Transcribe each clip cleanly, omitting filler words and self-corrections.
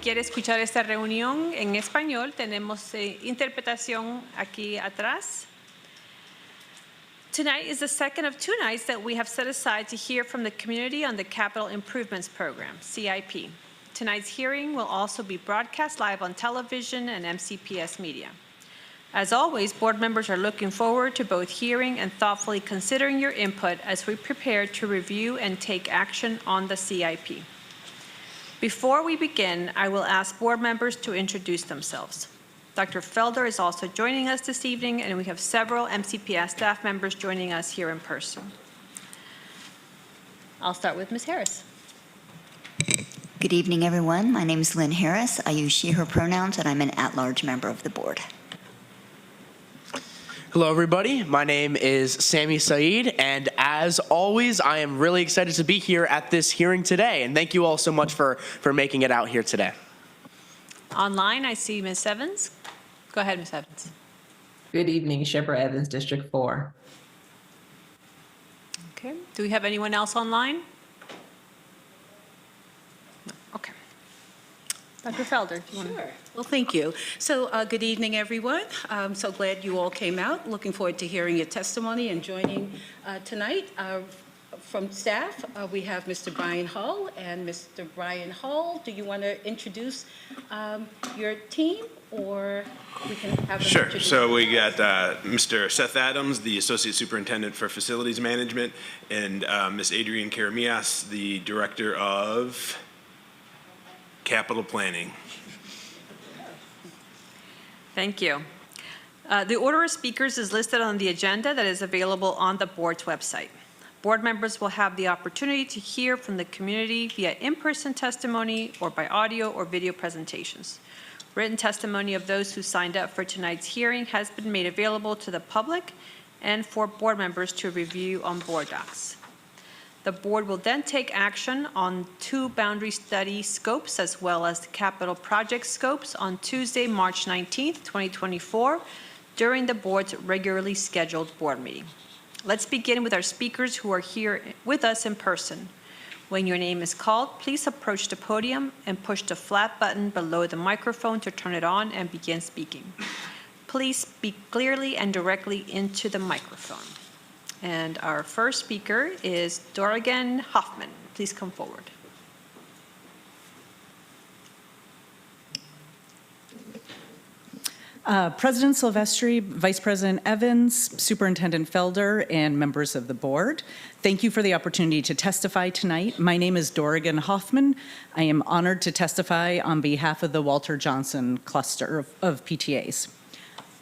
quiere escuchar esta reunión en español, tenemos interpretación aquí atrás. Tonight is the second of 2 nights that we have set aside to hear from the community on the Capital Improvements Program, CIP. Tonight's hearing will also be broadcast live on television and MCPS Media. As always, board members are looking forward to both hearing and thoughtfully considering your input as we prepare to review and take action on the CIP. Before we begin, I will ask board members to introduce themselves. Dr. Felder is also joining us this evening, and we have several MCPS staff members joining us here in person. I'll start with Ms. Harris. Good evening, everyone. My name is Lynn Harris. I use she, her pronouns, and I'm an at-large member of the board. Hello, everybody. My name is Sami Saeed, and as always, I am really excited to be here at this hearing today, and thank you all so much for making it out here today. Online, I see Ms. Evans. Go ahead, Ms. Evans. Good evening, Shepard Evans, District 4. Okay. Do we have anyone else online? No. Okay. Dr. Felder, do you want to? Sure. Well, thank you. So good evening, everyone. I'm so glad you all came out. Looking forward to hearing your testimony and joining tonight. From staff, we have Mr. Brian Hull. And Mr. Brian Hull, do you want to introduce your team, or we can have them Sure. introduce So we got Mr. Seth Adams, the Associate Superintendent for Facilities Management, and Ms. Adrienne Karamias, the Director of Capital Planning. Thank you. The order of speakers is listed on the agenda that is available on the board's website. Board members will have the opportunity to hear from the community via in-person testimony or by audio or video presentations. Written testimony of those who signed up for tonight's hearing has been made available to the public and for board members to review on board docs. The board will then take action on 2 boundary study scopes as well as the capital project scopes on Tuesday, March 19th, 2024, during the board's regularly scheduled board meeting. Let's begin with our speakers who are here with us in person. When your name is called, please approach the podium and push the flat button below the microphone to turn it on and begin speaking. Please speak clearly and directly into the microphone. And our first speaker is Dorigan Hoffman. Please come forward. President Silvestri, Vice President Evans, Superintendent Felder, and members of the board, thank you for the opportunity to testify tonight. My name is Dorigan Hoffman. I am honored to testify on behalf of the Walter Johnson cluster of PTAs.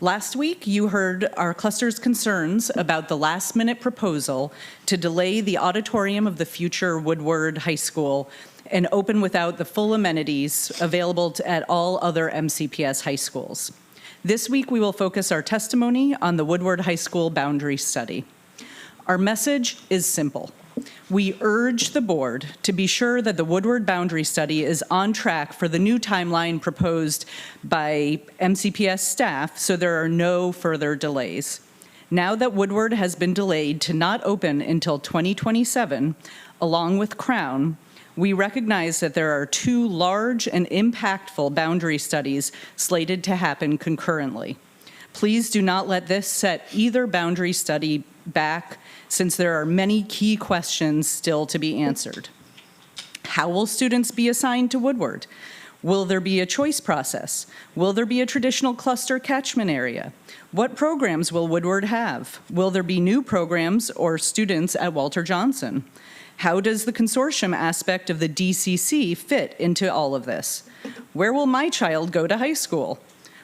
Last week, you heard our cluster's concerns about the last-minute proposal to delay the auditorium of the future Woodward High School and open without the full amenities available at all other MCPS high schools. This week, we will focus our testimony on the Woodward High School boundary study. Our message is simple. We urge the board to be sure that the Woodward boundary study is on track for the new timeline proposed by MCPS staff so there are no further delays. Now that Woodward has been delayed to not open until 2027, along with Crown, we recognize that there are 2 large and impactful boundary studies slated to happen concurrently. Please do not let this set either boundary study back, since there are many key questions still to be answered. How will students be assigned to Woodward? Will there be a choice process? Will there be a traditional cluster catchment area? What programs will Woodward have? Will there be new programs or students at Walter Johnson? How does the consortium aspect of the DCC fit into all of this? Where will my child go to high school?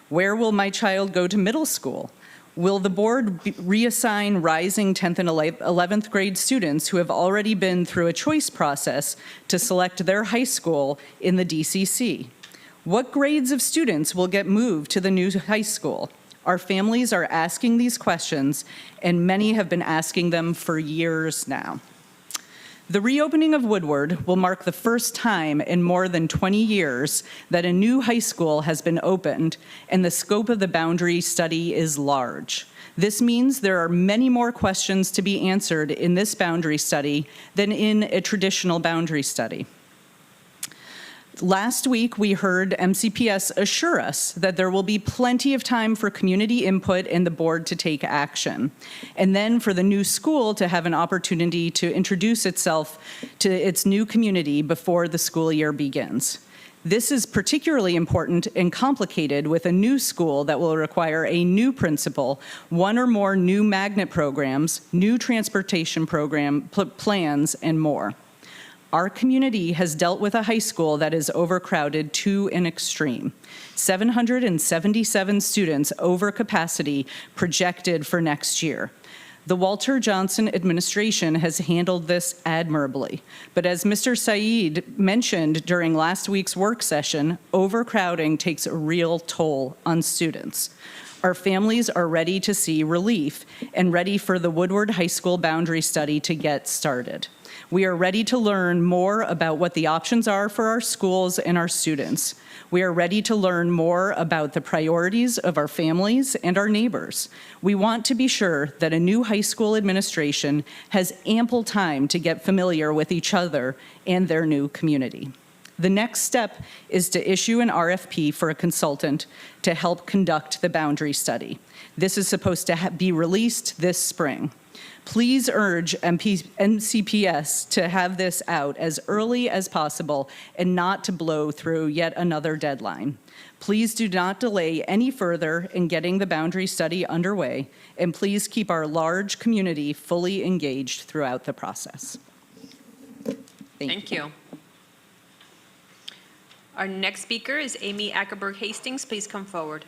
Where will my child go to middle school? Will the board reassign rising 10th and 11th grade students who have already been through a choice process to select their high school in the DCC? What grades of students will get moved to the new high school? Our families are asking these questions, and many have been asking them for years now. The reopening of Woodward will mark the first time in more than 20 years that a new high school has been opened, and the scope of the boundary study is large. This means there are many more questions to be answered in this boundary study than in a traditional boundary study. Last week, we heard MCPS assure us that there will be plenty of time for community input and the board to take action, and then for the new school to have an opportunity to introduce itself to its new community before the school year begins. This is particularly important and complicated with a new school that will require a new principal, one or more new magnet programs, new transportation program plans, and more. Our community has dealt with a high school that is overcrowded to an extreme. 777 students over capacity projected for next year. The Walter Johnson administration has handled this admirably. But as Mr. Said mentioned during last week's work session, overcrowding takes a real toll on students. Our families are ready to see relief and ready for the Woodward High School boundary study to get started. We are ready to learn more about what the options are for our schools and our students. We are ready to learn more about the priorities of our families and our neighbors. We want to be sure that a new high school administration has ample time to get familiar with each other and their new community. The next step is to issue an RFP for a consultant to help conduct the boundary study. This is supposed to be released this spring. Please urge MCPS to have this out as early as possible and not to blow through yet another deadline. Please do not delay any further in getting the boundary study underway, and please keep our large community fully engaged throughout the process. Thank you. Our next speaker is Amy Ackerberg Hastings. Please come forward.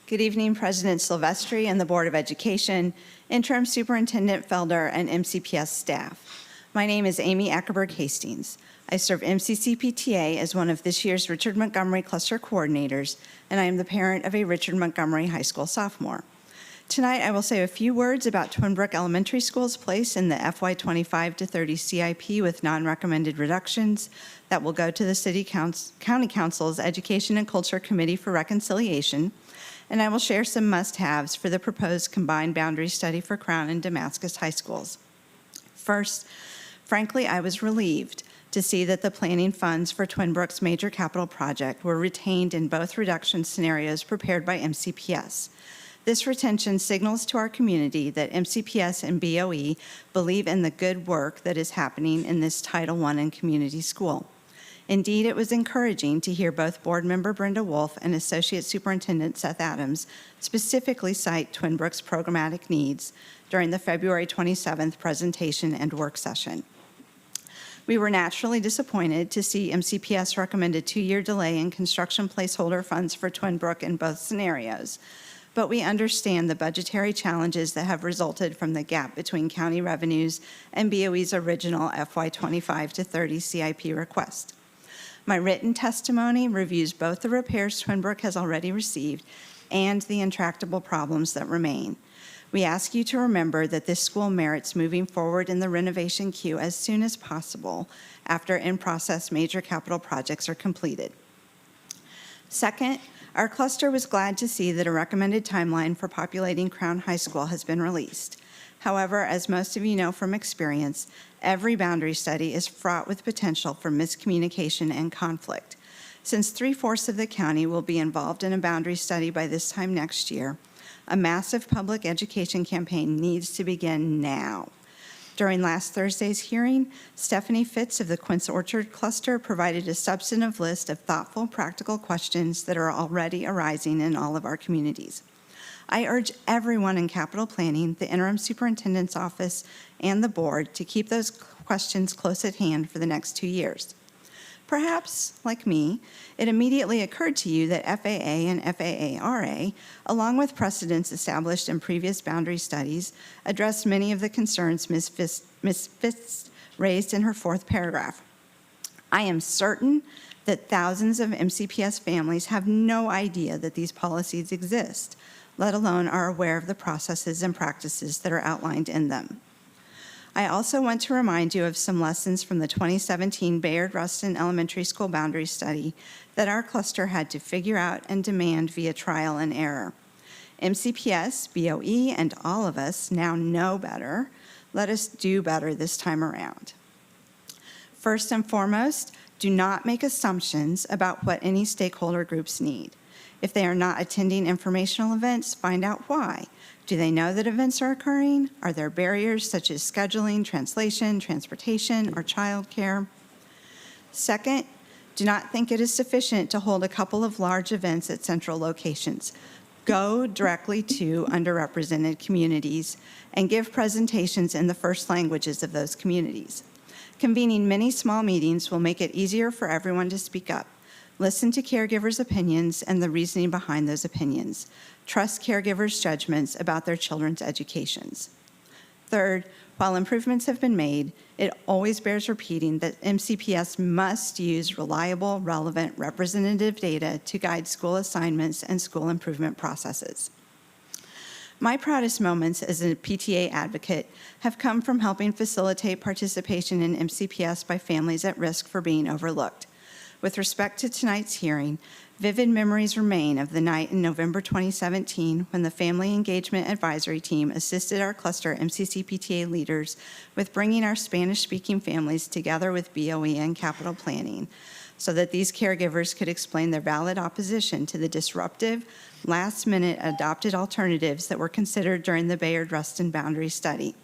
Good evening, President Silvestri and the Board of Education, Interim Superintendent Felder, and MCPS staff. My name is Amy Ackerberg Hastings. I serve MCCPTA as one of this year's Richard Montgomery Cluster Coordinators, and I am the parent of a Richard Montgomery High School sophomore. Tonight, I will say a few words about Twin Brook Elementary School's place in the FY25-30 CIP with non-recommended reductions that will go to the County Council's Education and Culture Committee for Reconciliation, and I will share some must-haves for the proposed combined boundary study for Crown and Damascus High Schools. First, frankly, I was relieved to see that the planning funds for Twin Brook's major capital project were retained in both reduction scenarios prepared by MCPS. This retention signals to our community that MCPS and BOE believe in the good work that is happening in this Title I and community school. Indeed, it was encouraging to hear both Board Member Brenda Wolf and Associate Superintendent Seth Adams specifically cite Twin Brook's programmatic needs during the February 27th presentation and work session. We were naturally disappointed to see MCPS recommend a 2-year delay in construction placeholder funds for Twin Brook in both scenarios, but we understand the budgetary challenges that have resulted from the gap between county revenues and BOE's original FY25-30 CIP request. My written testimony reviews both the repairs Twin Brook has already received and the intractable problems that remain. We ask you to remember that this school merits moving forward in the renovation queue as soon as possible after in-process major capital projects are completed. Second, our cluster was glad to see that a recommended timeline for populating Crown High School has been released. However, as most of you know from experience, every boundary study is fraught with potential for miscommunication and conflict. Since 3/4 of the county will be involved in a boundary study by this time next year, a massive public education campaign needs to begin now. During last Thursday's hearing, Stephanie Fitz of the Quince Orchard Cluster provided a substantive list of thoughtful, practical questions that are already arising in all of our communities. I urge everyone in capital planning, the interim superintendent's office, and the board to keep those questions close at hand for the next 2 years. Perhaps, like me, it immediately occurred to you that FAA and FAA-RA, along with precedents established in previous boundary studies, addressed many of the concerns Ms. Fitz raised in her 4th paragraph. I am certain that thousands of MCPS families have no idea that these policies exist, let alone are aware of the processes and practices that are outlined in them. I also want to remind you of some lessons from the 2017 Bayard-Rustin Elementary School Boundary Study that our cluster had to figure out and demand via trial and error. MCPS, BOE, and all of us now know better. Let us do better this time around. First and foremost, do not make assumptions about what any stakeholder groups need. If they are not attending informational events, find out why. Do they know that events are occurring? Are there barriers such as scheduling, translation, transportation, or childcare? Second, do not think it is sufficient to hold a couple of large events at central locations. Go directly to underrepresented communities and give presentations in the first languages of those communities. Convening many small meetings will make it easier for everyone to speak up. Listen to caregivers' opinions and the reasoning behind those opinions. Trust caregivers' judgments about their children's educations. Third, while improvements have been made, it always bears repeating that MCPS must use reliable, relevant, representative data to guide school assignments and school improvement processes. My proudest moments as a PTA advocate have come from helping facilitate participation in MCPS by families at risk for being overlooked. With respect to tonight's hearing, vivid memories remain of the night in November 2017 when the Family Engagement Advisory Team assisted our cluster MCCPTA leaders with bringing our Spanish-speaking families together with BOE and capital planning so that these caregivers could explain their valid opposition to the disruptive, last-minute adopted alternatives that were considered during the Bayard-Rustin boundary study.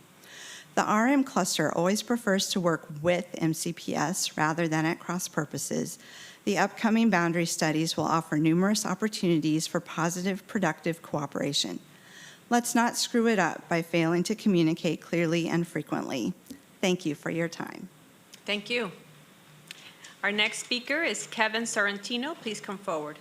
The RM cluster always prefers to work with MCPS rather than at cross purposes. The upcoming boundary studies will offer numerous opportunities for positive, productive cooperation. Let's not screw it up by failing to communicate clearly and frequently. Thank you for your time. Thank you. Our next speaker is Kevin Sorrentino. Please come forward.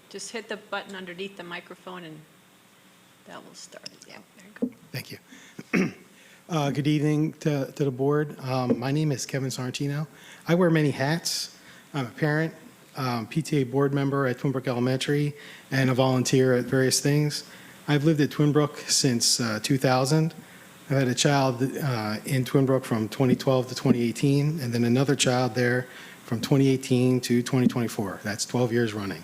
Just hit the button underneath the microphone and that will start. Yeah, there you go. Thank you. Good evening to the board. My name is Kevin Sorrentino. I wear many hats. I'm a parent, PTA board member at Twin Brook Elementary, and a volunteer at various things. I've lived at Twin Brook since 2000. I've had a child in Twin Brook from 2012 to 2018, and then another child there from 2018 to 2024. That's 12 years running.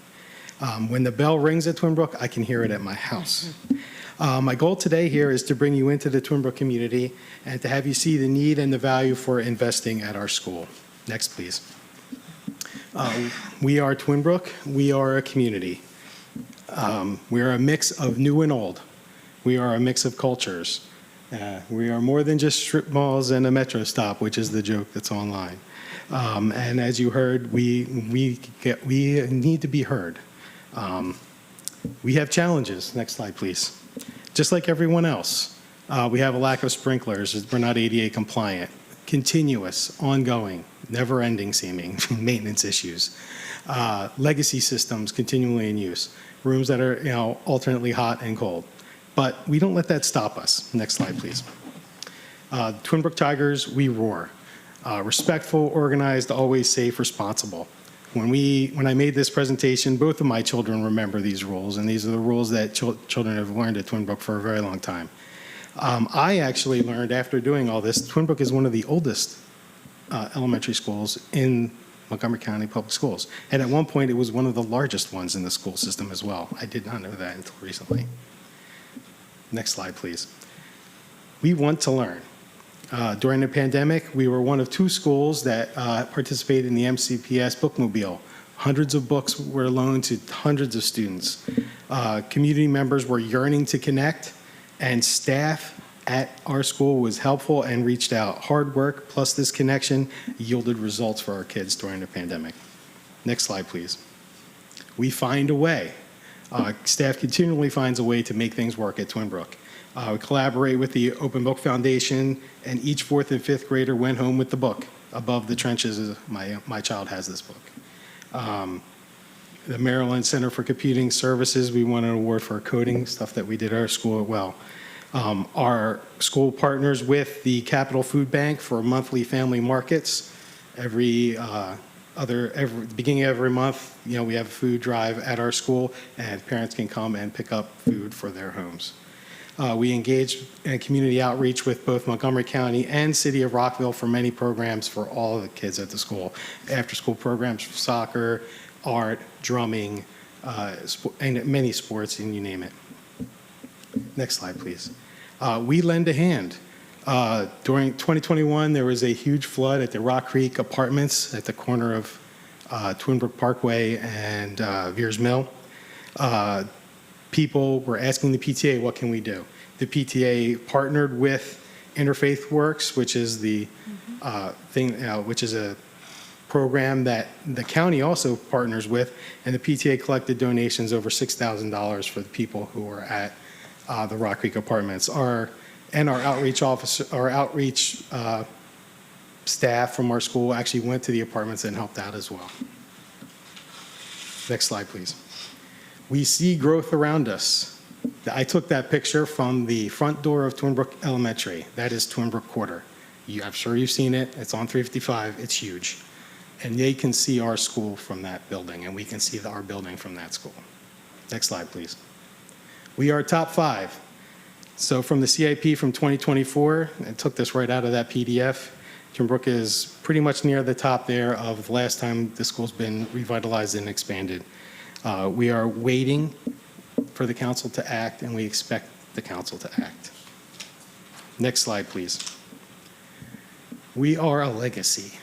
When the bell rings at Twin Brook, I can hear it at my house. My goal today here is to bring you into the Twin Brook community and to have you see the need and the value for investing at our school. Next, please. We are Twin Brook. We are a community. We are a mix of new and old. We are a mix of cultures. We are more than just strip malls and a metro stop, which is the joke that's online. And as you heard, we need to be heard. We have challenges. Next slide, please. Just like everyone else, we have a lack of sprinklers. We're not ADA compliant. Continuous, ongoing, never-ending seeming maintenance issues. Legacy systems continually in use. Rooms that are, alternately hot and cold. But we don't let that stop us. Next slide, please. Twin Brook Tigers, we roar. Respectful, organized, always safe, responsible. When I made this presentation, both of my children remember these rules, and these are the rules that children have learned at Twin Brook for a very long time. I actually learned after doing all this, Twin Brook is one of the oldest elementary schools in Montgomery County Public Schools. And at one point, it was one of the largest ones in the school system as well. I did not know that until recently. Next slide, please. We want to learn. During the pandemic, we were one of 2 schools that participated in the MCPS bookmobile. Hundreds of books were loaned to hundreds of students. Community members were yearning to connect, and staff at our school was helpful and reached out. Hard work plus this connection yielded results for our kids during the pandemic. Next slide, please. We find a way. Staff continually finds a way to make things work at Twin Brook. We collaborate with the Open Book Foundation, and each 4th and 5th grader went home with the book. Above the trenches, my child has this book. The Maryland Center for Computing Services, we won an award for coding, stuff that we did at our school as well. Our school partners with the Capital Food Bank for monthly family markets. Every beginning of every month, we have a food drive at our school, and parents can come and pick up food for their homes. We engaged in community outreach with both Montgomery County and City of Rockville for many programs for all of the kids at the school. After-school programs for soccer, art, drumming, and many sports, and you name it. Next slide, please. We lend a hand. During 2021, there was a huge flood at the Rock Creek Apartments at the corner of Twin Brook Parkway and Veers Mill. People were asking the PTA, what can we do? The PTA partnered with Interfaith Works, which is the which is a program that the county also partners with, and the PTA collected donations over $6,000 for the people who were at the Rock Creek Apartments. Our outreach staff from our school actually went to the apartments and helped out as well. Next slide, please. We see growth around us. I took that picture from the front door of Twin Brook Elementary. That is Twin Brook Quarter. I'm sure you've seen it. It's on 355. It's huge. And they can see our school from that building, and we can see our building from that school. Next slide, please. We are top 5. So from the CIP from 2024, I took this right out of that PDF. Twin Brook is pretty much near the top there of the last time the school's been revitalized and expanded. We are waiting for the council to act, and we expect the council to act. Next slide, please. We are a legacy.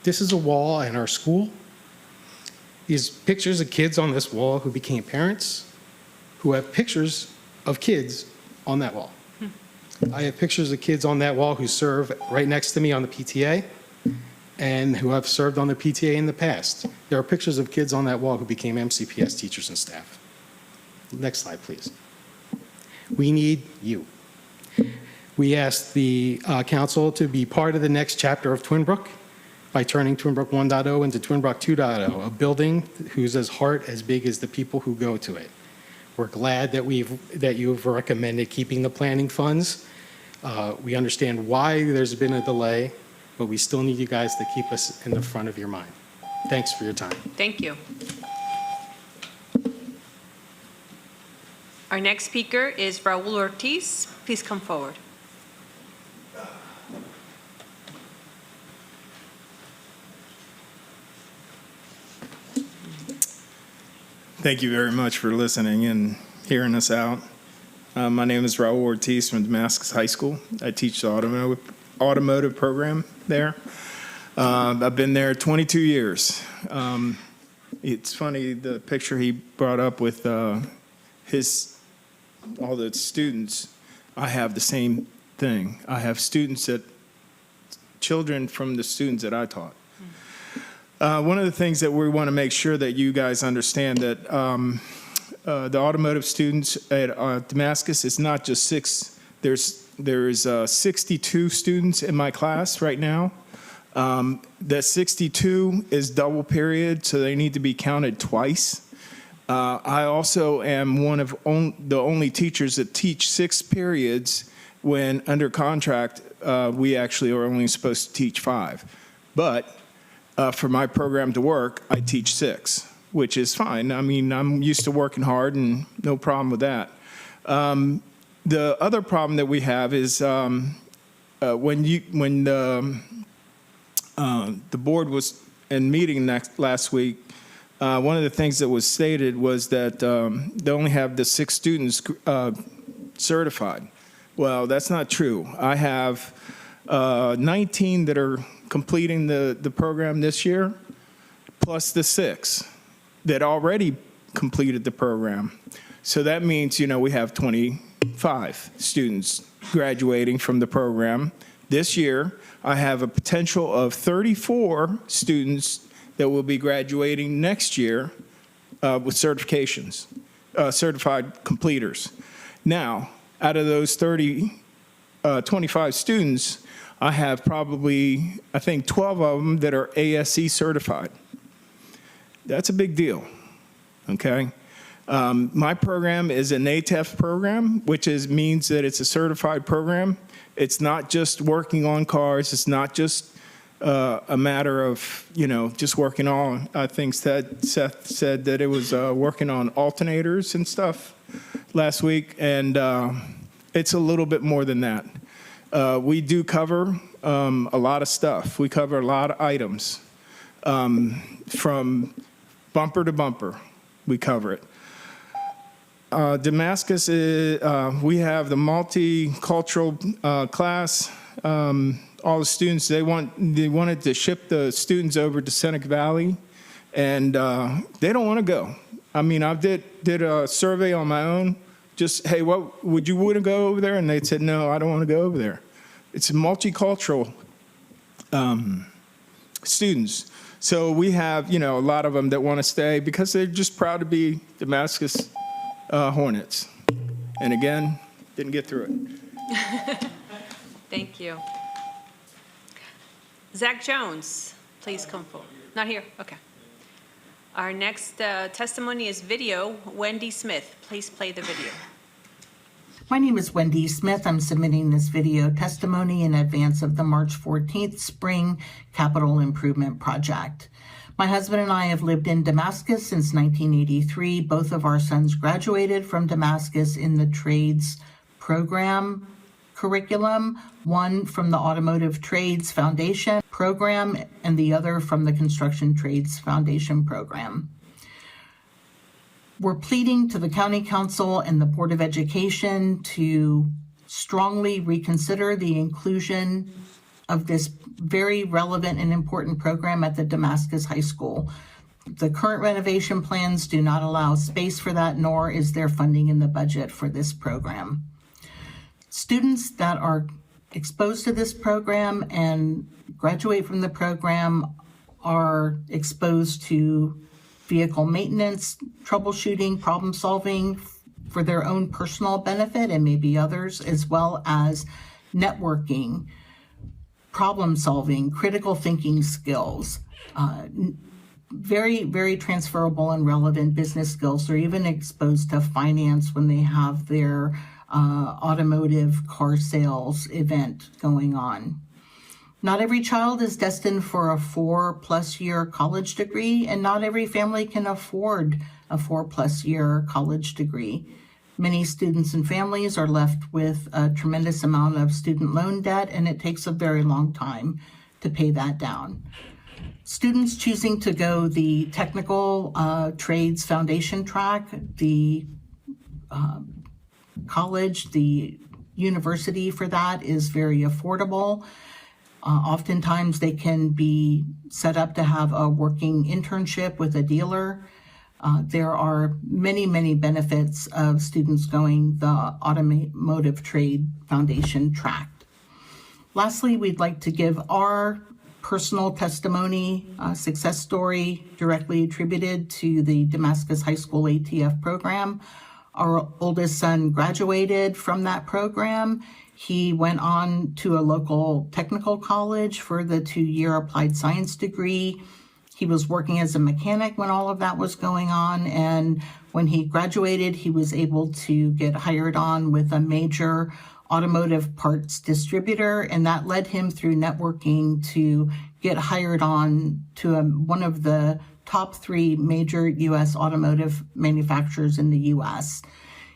This is a wall in our school. These pictures of kids on this wall who became parents, who have pictures of kids on that wall. I have pictures of kids on that wall who serve right next to me on the PTA and who have served on the PTA in the past. There are pictures of kids on that wall who became MCPS teachers and staff. Next slide, please. We need you. We asked the council to be part of the next chapter of Twin Brook by turning Twin Brook 1.0 into Twin Brook 2.0, a building whose heart as big as the people who go to it. We're glad that you've recommended keeping the planning funds. We understand why there's been a delay, but we still need you guys to keep us in the front of your mind. Thanks for your time. Thank you. Our next speaker is Raul Ortiz. Please come forward. Thank you very much for listening and hearing us out. My name is Raul Ortiz from Damascus High School. I teach the automotive program there. I've been there 22 years. It's funny, the picture he brought up with all the students, I have the same thing. I have children from the students that I taught. One of the things that we want to make sure that you guys understand that the automotive students at Damascus is not just 6. There's 62 students in my class right now. That 62 is double period, so they need to be counted twice. I also am one of the only teachers that teach 6 periods when under contract we actually are only supposed to teach 5. But for my program to work, I teach 6, which is fine. I mean, I'm used to working hard and no problem with that. The other problem that we have is when the board was in meeting last week, one of the things that was stated was that they only have the 6 students certified. Well, that's not true. I have 19 that are completing the program this year, plus the 6 that already completed the program. So that means, we have 25 students graduating from the program. This year, I have a potential of 34 students that will be graduating next year with certifications, certified completers. Now, out of those 25 students, I have probably, I think, 12 of them that are ASE certified. That's a big deal, okay? My program is an ATEF program, which means that it's a certified program. It's not just working on cars. It's not just a matter of, just working on, I think Seth said that it was working on alternators and stuff last week. And It's a little bit more than that. We do cover a lot of stuff. We cover a lot of items. From bumper to bumper, we cover it. Damascus, we have the multicultural class. All the students, they wanted to ship the students over to Seneca Valley, and they don't want to go. I mean, I did a survey on my own. Just, hey, what would you want to go over there? And they said, no, I don't want to go over there. It's multicultural students. So we have, a lot of them that want to stay because they're just proud to be Damascus Hornets. And again, didn't get through it. Thank you. Zach Jones, please come forward. Not here? Okay. Our next testimony is video. Wendy Smith, please play the video. My name is Wendy Smith. I'm submitting this video testimony in advance of the March 14th Spring Capital Improvement Project. My husband and I have lived in Damascus since 1983. Both of our sons graduated from Damascus in the trades program curriculum, one from the Automotive Trades Foundation program and the other from the Construction Trades Foundation program. We're pleading to the County Council and the Board of Education to strongly reconsider the inclusion of this very relevant and important program at the Damascus High School. The current renovation plans do not allow space for that, nor is there funding in the budget for this program. Students that are exposed to this program and graduate from the program are exposed to vehicle maintenance, troubleshooting, problem solving for their own personal benefit and maybe others, as well as networking, problem solving, critical thinking skills, very, very transferable and relevant business skills. They're even exposed to finance when they have their automotive car sales event going on. Not every child is destined for a 4+ year college degree, and not every family can afford a 4+ year college degree. Many students and families are left with a tremendous amount of student loan debt, and it takes a very long time to pay that down. Students choosing to go the technical trades foundation track, the college, the university for that is very affordable. Oftentimes they can be set up to have a working internship with a dealer. There are many, many benefits of students going the automotive trade foundation track. Lastly, we'd like to give our personal testimony, success story directly attributed to the Damascus High School ATF program. Our oldest son graduated from that program. He went on to a local technical college for the 2-year applied science degree. He was working as a mechanic when all of that was going on, and when he graduated, he was able to get hired on with a major automotive parts distributor, and that led him through networking to get hired on to one of the top 3 major U.S. automotive manufacturers in the U.S.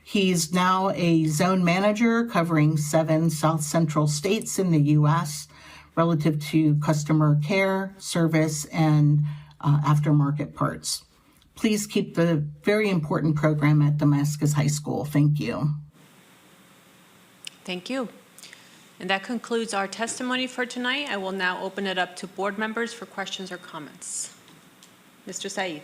He's now a zone manager covering 7 South Central states in the U.S. relative to customer care, service, and aftermarket parts. Please keep the very important program at Damascus High School. Thank you. Thank you. And that concludes our testimony for tonight. I will now open it up to board members for questions or comments. Mr. Said.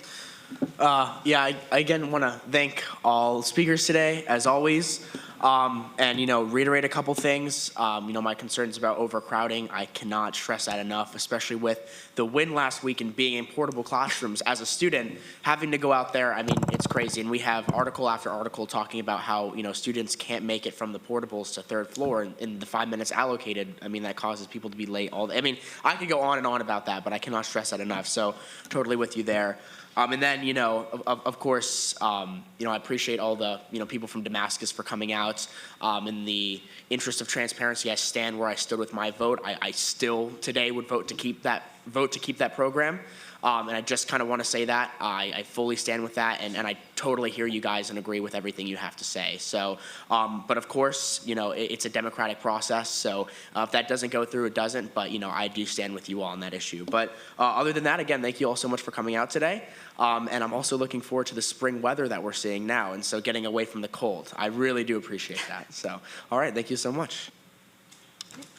I again want to thank all speakers today, as always, and, reiterate a couple things. My concerns about overcrowding, I cannot stress that enough, especially with the win last week and being in portable classrooms. As a student, having to go out there, it's crazy. And we have article after article talking about how, students can't make it from the portables to 3rd floor in the 5 minutes allocated. that causes people to be late all day. I could go on and on about that, but I cannot stress that enough. So totally with you there. And then, of course, I appreciate all the, people from Damascus for coming out. In the interest of transparency, I stand where I stood with my vote. I still today would vote to keep that program. And I just kind of want to say that. I fully stand with that, and I totally hear you guys and agree with everything you have to say. So, but of course, it's a democratic process, so if that doesn't go through, it doesn't, but, I do stand with you all on that issue. But other than that, again, thank you all so much for coming out today, and I'm also looking forward to the spring weather that we're seeing now, and so getting away from the cold. I really do appreciate that. So, all right, thank you so much.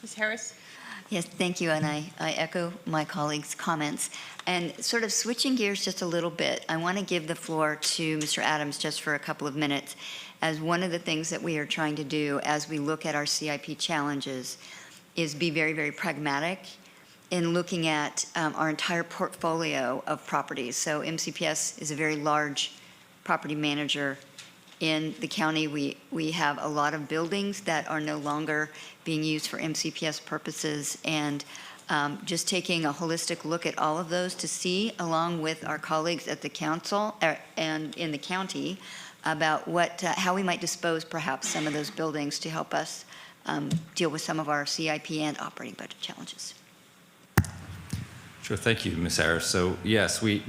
Ms. Harris? Yes, thank you, and I echo my colleagues' comments. And sort of switching gears just a little bit, I want to give the floor to Mr. Adams just for a couple of minutes, as one of the things that we are trying to do as we look at our CIP challenges is be very, very pragmatic in looking at our entire portfolio of properties. So MCPS is a very large property manager in the county. We have a lot of buildings that are no longer being used for MCPS purposes, and just taking a holistic look at all of those to see, along with our colleagues at the council and in the county, about how we might dispose perhaps some of those buildings to help us deal with some of our CIP and operating budget challenges. Sure, thank you, Ms. Harris. So yes, I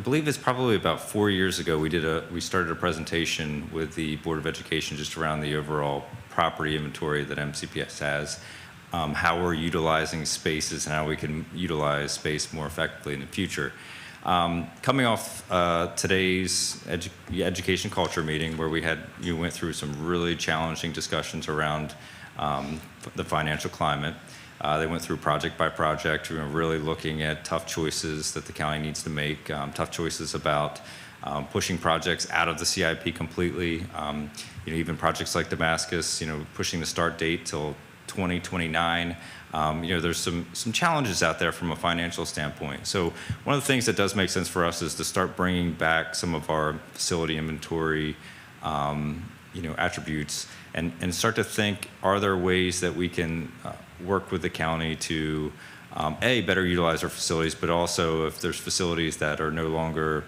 believe it's probably about 4 years ago we started a presentation with the Board of Education just around the overall property inventory that MCPS has, how we're utilizing spaces and how we can utilize space more effectively in the future. Coming off today's education culture meeting, where we went through some really challenging discussions around the financial climate. They went through project by project, really looking at tough choices that the county needs to make, tough choices about pushing projects out of the CIP completely. Even projects like Damascus, pushing the start date till 2029. There's some challenges out there from a financial standpoint. So one of the things that does make sense for us is to start bringing back some of our facility inventory, attributes, and start to think, are there ways that we can work with the county to, better utilize our facilities, but also if there's facilities that are no longer,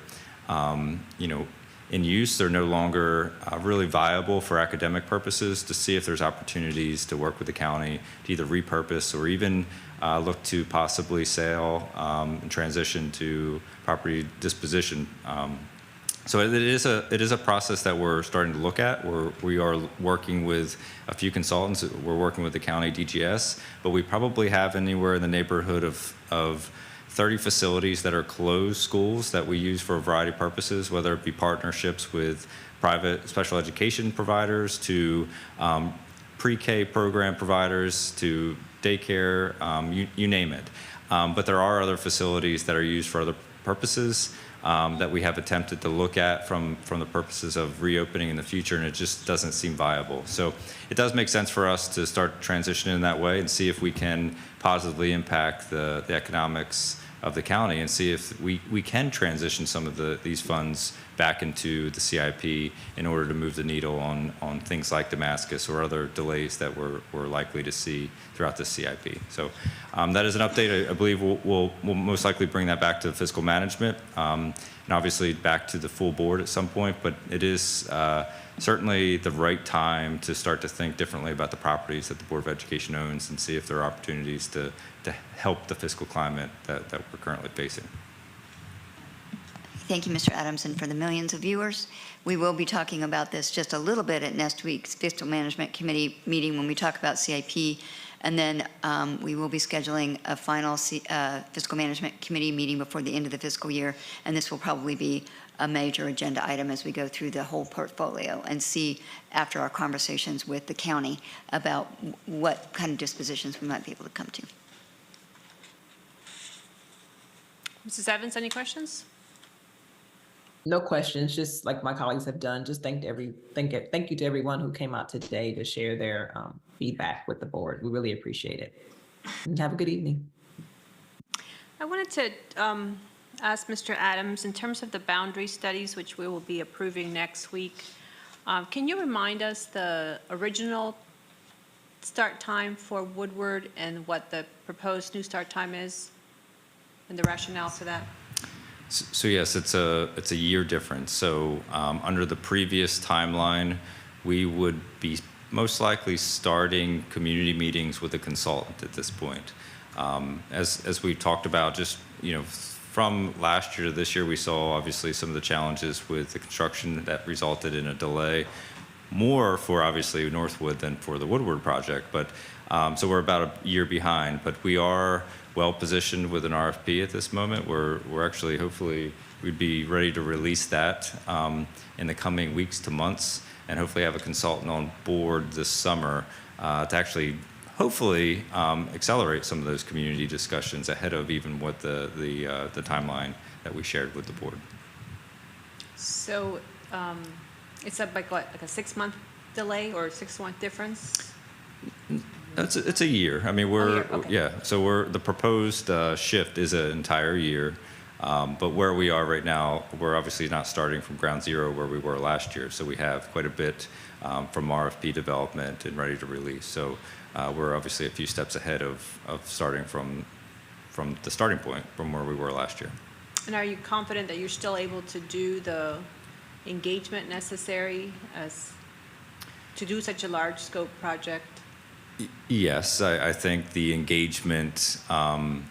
in use, they're no longer really viable for academic purposes, to see if there's opportunities to work with the county to either repurpose or even look to possibly sale and transition to property disposition. So it is a process that we're starting to look at. We are working with a few consultants. We're working with the county DGS, but we probably have anywhere in the neighborhood of 30 facilities that are closed schools that we use for a variety of purposes, whether it be partnerships with private special education providers to pre-K program providers to daycare, you name it. But there are other facilities that are used for other purposes that we have attempted to look at from the purposes of reopening in the future, and it just doesn't seem viable. So it does make sense for us to start transitioning in that way and see if we can positively impact the economics of the county and see if we can transition some of these funds back into the CIP in order to move the needle on things like Damascus or other delays that we're likely to see throughout the CIP. So that is an update. I believe we'll most likely bring that back to fiscal management and obviously back to the full board at some point, but it is certainly the right time to start to think differently about the properties that the Board of Education owns and see if there are opportunities to help the fiscal climate that we're currently facing. Thank you, Mr. Adams, and for the millions of viewers. We will be talking about this just a little bit at next week's Fiscal Management Committee meeting when we talk about CIP, and then we will be scheduling a final Fiscal Management Committee meeting before the end of the fiscal year, and this will probably be a major agenda item as we go through the whole portfolio and see, after our conversations with the county, about what kind of dispositions we might be able to come to. Mrs. Evans, any questions? No questions, just like my colleagues have done. Just thank you to everyone who came out today to share their feedback with the board. We really appreciate it. And have a good evening. I wanted to ask Mr. Adams, in terms of the boundary studies, which we will be approving next week, can you remind us the original start time for Woodward and what the proposed new start time is and the rationale for that? So yes, it's a year difference. So under the previous timeline, we would be most likely starting community meetings with a consultant at this point. As we talked about, just from last year to this year, we saw obviously some of the challenges with the construction that resulted in a delay, more for obviously Northwood than for the Woodward project. But so we're about a year behind, but we are well positioned with an RFP at this moment. We're actually, hopefully, we'd be ready to release that in the coming weeks to months, and hopefully have a consultant on board this summer to actually hopefully accelerate some of those community discussions ahead of even what the timeline that we shared with the board. So it's like what, like a 6-month delay or 6-month difference? It's a year. I mean, we're year, okay. yeah. So the proposed shift is an entire year, but where we are right now, we're obviously not starting from ground zero where we were last year. So we have quite a bit from RFP development and ready to release. So we're obviously a few steps ahead of starting from the starting point from where we were last year. And are you confident that you're still able to do the engagement necessary to do such a large scope project? Yes, I think the engagement, the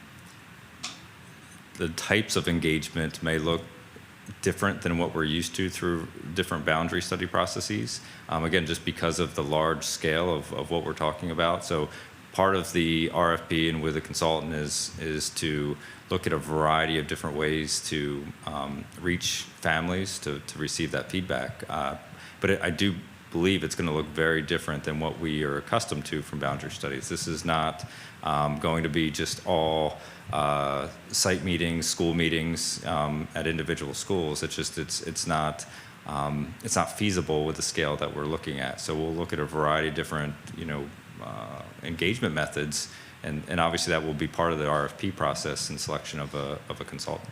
types of engagement may look different than what we're used to through different boundary study processes. Again, just because of the large scale of what we're talking about. So part of the RFP and with a consultant is to look at a variety of different ways to reach families to receive that feedback. But I do believe it's going to look very different than what we are accustomed to from boundary studies. This is not going to be just all site meetings, school meetings at individual schools. It's just it's not feasible with the scale that we're looking at. So we'll look at a variety of different engagement methods, and obviously that will be part of the RFP process and selection of a consultant.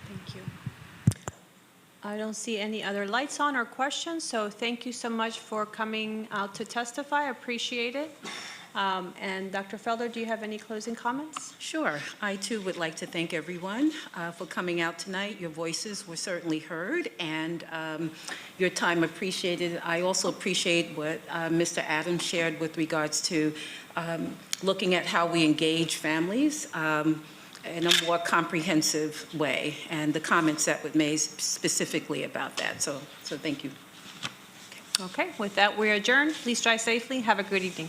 Thank you. I don't see any other lights on or questions, so thank you so much for coming out to testify. I appreciate it. And Dr. Felder, do you have any closing comments? Sure. I, too, would like to thank everyone for coming out tonight. Your voices were certainly heard, and your time appreciated. I also appreciate what Mr. Adams shared with regards to looking at how we engage families in a more comprehensive way, and the comments that were made specifically about that. So thank you. Okay, with that, we adjourn. Please drive safely. Have a good evening.